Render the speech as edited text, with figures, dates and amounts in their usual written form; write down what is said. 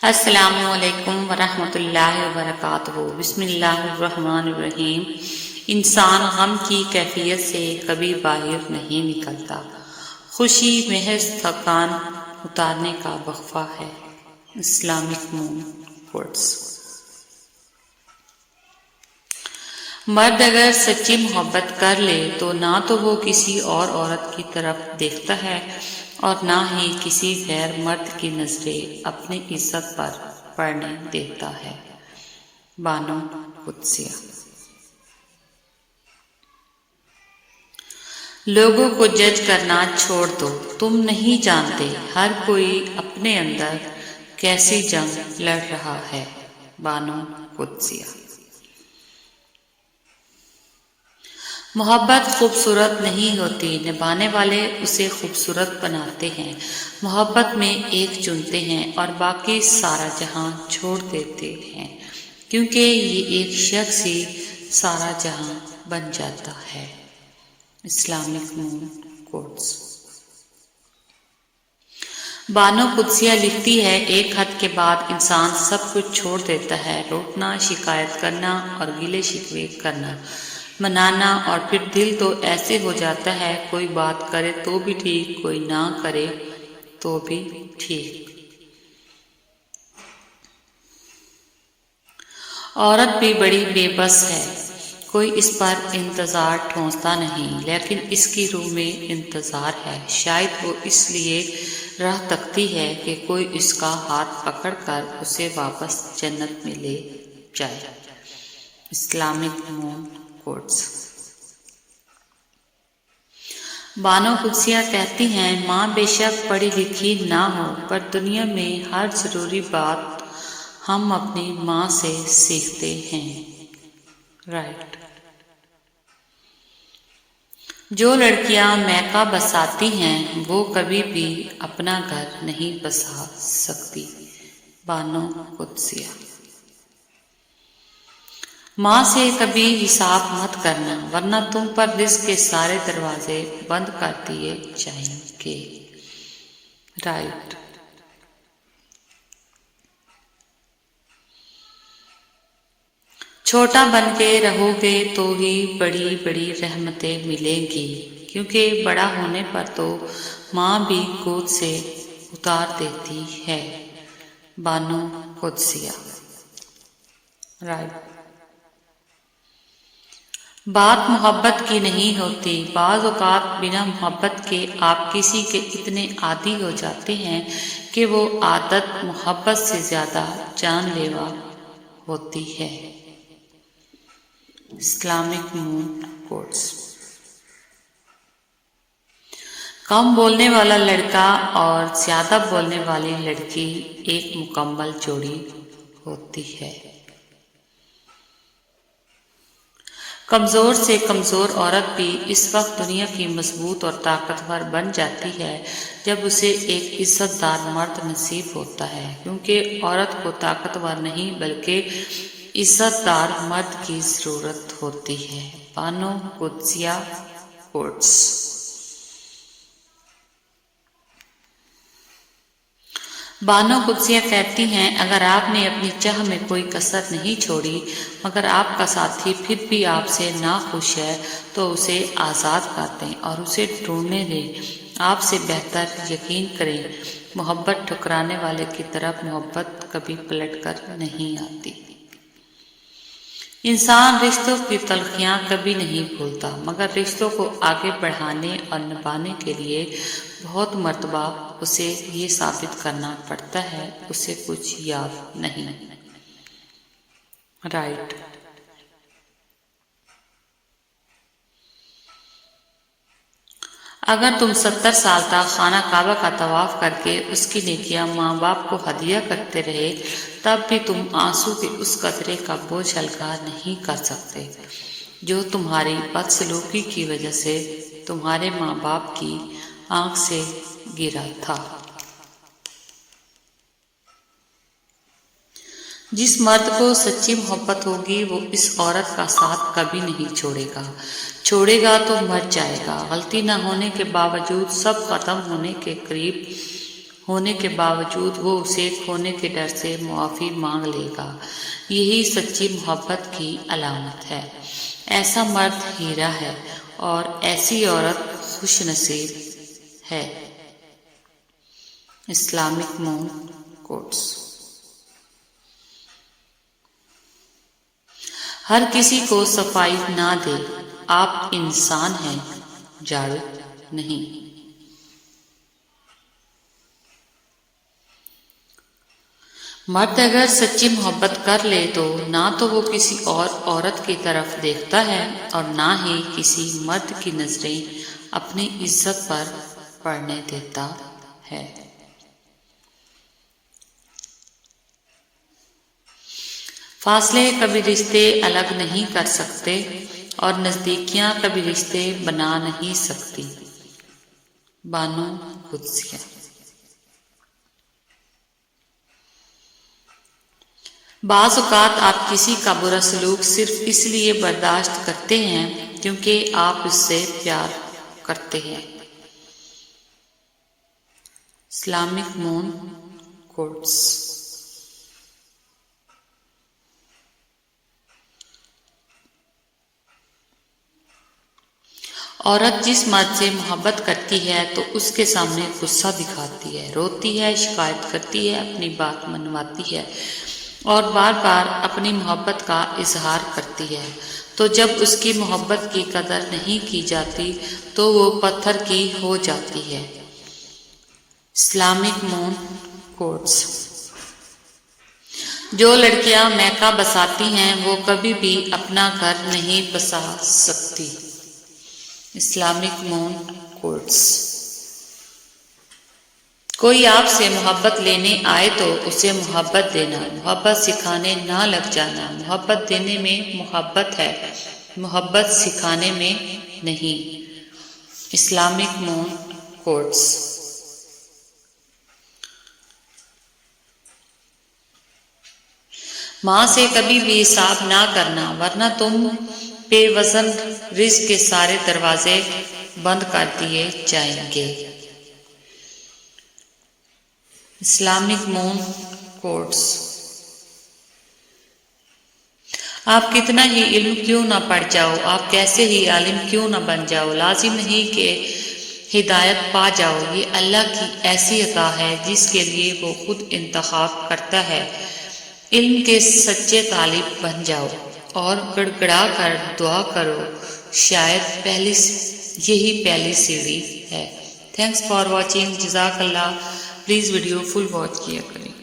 السلام علیکم ورحمۃ اللہ وبرکاتہ۔ بسم اللہ الرحمن الرحیم۔ انسان غم کی کیفیت سے کبھی باہر نہیں نکلتا، خوشی محض تھکان اتارنے کا وقفہ ہے۔ اسلامک مون کوٹس۔ مرد اگر سچی محبت کر لے تو نہ تو وہ کسی اور عورت کی طرف دیکھتا ہے اور نہ ہی کسی غیر مرد کی نظریں اپنی عزت پر پڑنے دیتا ہے۔ بانو قدسیہ۔ لوگوں کو جج کرنا چھوڑ دو، تم نہیں جانتے ہر کوئی اپنے اندر کیسی جنگ لڑ رہا ہے۔ بانو قدسیہ۔ محبت خوبصورت نہیں ہوتی، نبھانے والے اسے خوبصورت بناتے ہیں۔ محبت میں ایک چنتے ہیں اور باقی سارا جہاں چھوڑ دیتے ہیں، کیونکہ یہ ایک شخص ہی سارا جہاں بن جاتا ہے۔ اسلامک مون کوٹس۔ بانو قدسیہ لکھتی ہے، ایک حد کے بعد انسان سب کچھ چھوڑ دیتا ہے، روٹنا، شکایت کرنا اور گلے شکوے کرنا، منانا، اور پھر دل تو ایسے ہو جاتا ہے کوئی بات کرے تو بھی ٹھیک، کوئی نہ کرے تو بھی ٹھیک۔ عورت بھی بڑی بے بس ہے، کوئی اس پر انتظار ٹھونستا نہیں، لیکن اس کی روح میں انتظار ہے۔ شاید وہ اس لیے راہ تکتی ہے کہ کوئی اس کا ہاتھ پکڑ کر اسے واپس جنت میں لے جائے۔ اسلامک مون کوٹس۔ بانو قدسیہ کہتی ہیں، ماں بے شک پڑھی لکھی نہ ہو، پر دنیا میں ہر ضروری بات ہم اپنی ماں سے سیکھتے ہیں۔ رائٹ۔ جو لڑکیاں میکہ بساتی ہیں وہ کبھی بھی اپنا گھر نہیں بسا سکتی۔ بانو قدسیہ۔ ماں سے کبھی حساب مت کرنا، ورنہ تم پر رزق کے سارے دروازے بند کر دیے جائیں گے۔ رائٹ۔ چھوٹا بن کے رہو گے تو ہی بڑی بڑی رحمتیں ملیں گی، کیونکہ بڑا ہونے پر تو ماں بھی گود سے اتار دیتی ہے۔ بانو قدسیہ۔ رائٹ۔ بات محبت کی نہیں ہوتی، بعض اوقات بنا محبت کے آپ کسی کے اتنے عادی ہو جاتے ہیں کہ وہ عادت محبت سے زیادہ جان لیوا ہوتی ہے۔ اسلامک مون کوٹس۔ کم بولنے والا لڑکا اور زیادہ بولنے والی لڑکی ایک مکمل جوڑی ہوتی ہے۔ کمزور سے کمزور عورت بھی اس وقت دنیا کی مضبوط اور طاقتور بن جاتی ہے جب اسے ایک عزت دار مرد نصیب ہوتا ہے، کیونکہ عورت کو طاقتور نہیں بلکہ عزت دار مرد کی ضرورت ہوتی ہے۔ بانو قدسیہ کوٹس۔ بانو قدسیہ کہتی ہیں، اگر آپ نے اپنی چاہ میں کوئی کسر نہیں چھوڑی مگر آپ کا ساتھی پھر بھی آپ سے ناخوش ہے تو اسے آزاد کر دیں اور اسے ڈھونڈنے دیں۔ آپ سے بہتر یقین کریں، محبت ٹھکرانے والے کی طرف محبت کبھی پلٹ کر نہیں آتی۔ انسان رشتوں کی تلخیاں کبھی نہیں بھولتا، مگر رشتوں کو آگے بڑھانے اور نبھانے کے لیے بہت مرتبہ اسے یہ ثابت کرنا پڑتا ہے اسے کچھ یاد نہیں۔ رائٹ۔ اگر تم 70 سال تک خانہ کعبہ کا طواف کر کے اس کی نیکیاں ماں باپ کو ہدیہ کرتے رہے تب بھی تم آنسو کے اس قطرے کا بوجھ ہلکا نہیں کر سکتے جو تمہاری بدسلوکی کی وجہ سے تمہارے ماں باپ کی آنکھ سے گرا تھا۔ جس مرد کو سچی محبت ہوگی وہ اس عورت کا ساتھ کبھی نہیں چھوڑے گا تو مر جائے گا۔ غلطی نہ ہونے کے باوجود سب ختم ہونے کے قریب ہونے کے باوجود وہ اسے کھونے کے ڈر سے معافی مانگ لے گا۔ یہی سچی محبت کی علامت ہے۔ ایسا مرد ہیرا ہے اور ایسی عورت خوش نصیب ہے۔ اسلامک مون کوٹس۔ ہر کسی کو صفائی نہ دے، آپ انسان ہیں، جھاڑو نہیں۔ مرد اگر سچی محبت کر لے تو نہ تو وہ کسی اور عورت کی طرف دیکھتا ہے اور نہ ہی کسی مرد کی نظریں اپنی عزت پر پڑنے دیتا ہے۔ فاصلے کبھی رشتے الگ نہیں کر سکتے اور نزدیکیاں کبھی رشتے بنا نہیں سکتی۔ بانو قدسیہ۔ بعض اوقات آپ کسی کا برا سلوک صرف اس لیے برداشت کرتے ہیں کیونکہ آپ اس سے پیار کرتے ہیں۔ اسلامک مون کوٹس۔ عورت جس مرد سے محبت کرتی ہے تو اس کے سامنے غصہ دکھاتی ہے، روتی ہے، شکایت کرتی ہے، اپنی بات منواتی ہے اور بار بار اپنی محبت کا اظہار کرتی ہے، تو جب اس کی محبت کی قدر نہیں کی جاتی تو وہ پتھر کی ہو جاتی ہے۔ اسلامک مون کوٹس۔ جو لڑکیاں میکہ بساتی ہیں وہ کبھی بھی اپنا گھر نہیں بسا سکتی۔ اسلامک مون کوٹس۔ کوئی آپ سے محبت لینے آئے تو اسے محبت دینا، محبت سکھانے نہ لگ جانا۔ محبت دینے میں محبت ہے، محبت سکھانے میں نہیں۔ اسلامک مون کوٹس۔ ماں سے کبھی بھی حساب نہ کرنا ورنہ تم بے وزن رزق کے سارے دروازے بند کر دیے جائیں گے۔ اسلامک مون کوٹس۔ آپ کتنا ہی علم کیوں نہ پڑھ جاؤ، آپ کیسے ہی عالم کیوں نہ بن جاؤ، لازم نہیں کہ ہدایت پا جاؤ۔ یہ اللہ کی ایسی عطا ہے جس کے لیے وہ خود انتخاب کرتا ہے۔ علم کے سچے طالب بن جاؤ اور گڑ گڑا کر دعا کرو، شاید یہی پہلی سیڑھی ہے۔ تھینکس فار واچنگ، جزاک اللہ۔ پلیز ویڈیو فل واچ کیا کریں۔